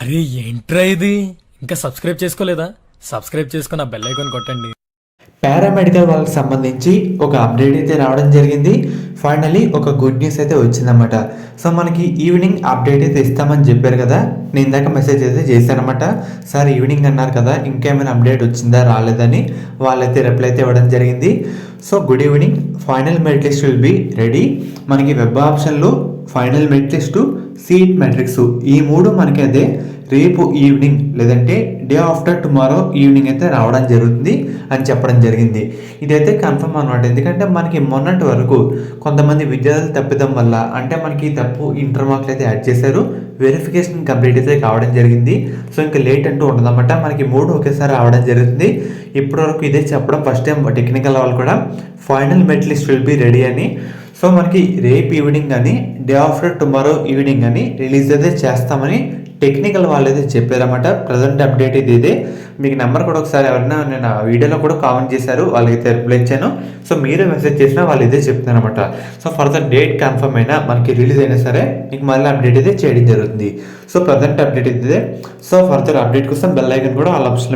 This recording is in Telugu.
అరే ఏంట్రా ఇది? ఇంకా సబ్స్క్రైబ్ చేసుకోలేదా? సబ్స్క్రైబ్ చేసుకుని ఆ బెల్ ఐకాన్ కొట్టండి. పారామెడికల్ వాళ్ళకి సంబంధించి ఒక అప్డేట్ అయితే రావడం జరిగింది. ఫైనలీ ఒక గుడ్ న్యూస్ అయితే వచ్చిందన్నమాట. సో మనకి ఈవినింగ్ అప్డేట్ అయితే ఇస్తామని చెప్పారు కదా. నేను ఇందాక మెసేజ్ అయితే చేశానమాట. సార్ ఈవినింగ్ అన్నారు కదా, ఇంకేమైనా అప్డేట్ వచ్చిందా రాలేదని వాళ్ళైతే రిప్లై అయితే ఇవ్వడం జరిగింది. So good evening, final merit list will be ready. మనకి వెబ్ ఆప్షన్లో final merit list, seat matrix ఈ మూడు మనకి అదే రేపు ఈవినింగ్ లేదంటే డే ఆఫ్టర్ టుమారో ఈవినింగ్ అయితే రావడం జరుగుతుంది అని చెప్పడం జరిగింది. ఇదైతే కన్ఫర్మ్ అనమాట. ఎందుకంటే మనకి మొన్నటి వరకు కొంతమంది విద్యార్థులు తప్పిదం వల్ల అంటే మనకి తప్పు ఇంటర్ మార్కులు అయితే యాడ్ చేశారు, వెరిఫికేషన్ కంప్లీట్ అయితే కావడం జరిగింది. సో ఇంకా లేట్ అంటూ ఉండదన్నమాట. మనకి మూడు ఒకేసారి రావడం జరుగుతుంది. ఇప్పటివరకు ఇదే చెప్పడం ఫస్ట్ టైం టెక్నికల్ వాళ్ళు కూడా final merit list will be ready అని. సో మనకి రేపు ఈవినింగ్ అని డే ఆఫ్టర్ టుమారో ఈవినింగ్ అని రిలీజ్ అయితే చేస్తామని టెక్నికల్ వాళ్ళు అయితే చెప్పారన్నమాట. ప్రజెంట్ అప్డేట్ ఇది ఇదే. మీకు నెంబర్ కూడా ఒకసారి ఎవరైనా నేను ఆ వీడియోలో కూడా కామెంట్ చేశారు, వాళ్ళకైతే రిప్లై ఇచ్చాను. సో మీరే మెసేజ్ చేసినా వాళ్ళు ఇదే చెప్తున్నారు అనమాట. సో ఫర్దర్ డేట్ కన్ఫర్మ్ అయినా మనకి రిలీజ్ అయినా సరే మీకు మళ్ళీ అప్డేట్ అయితే చేయడం జరుగుతుంది. సో ప్రజెంట్ అప్డేట్ ఇదే. సో ఫర్దర్ అప్డేట్ కోసం బెల్ ఐకాన్ కూడా వాళ్ళ ఆప్షన్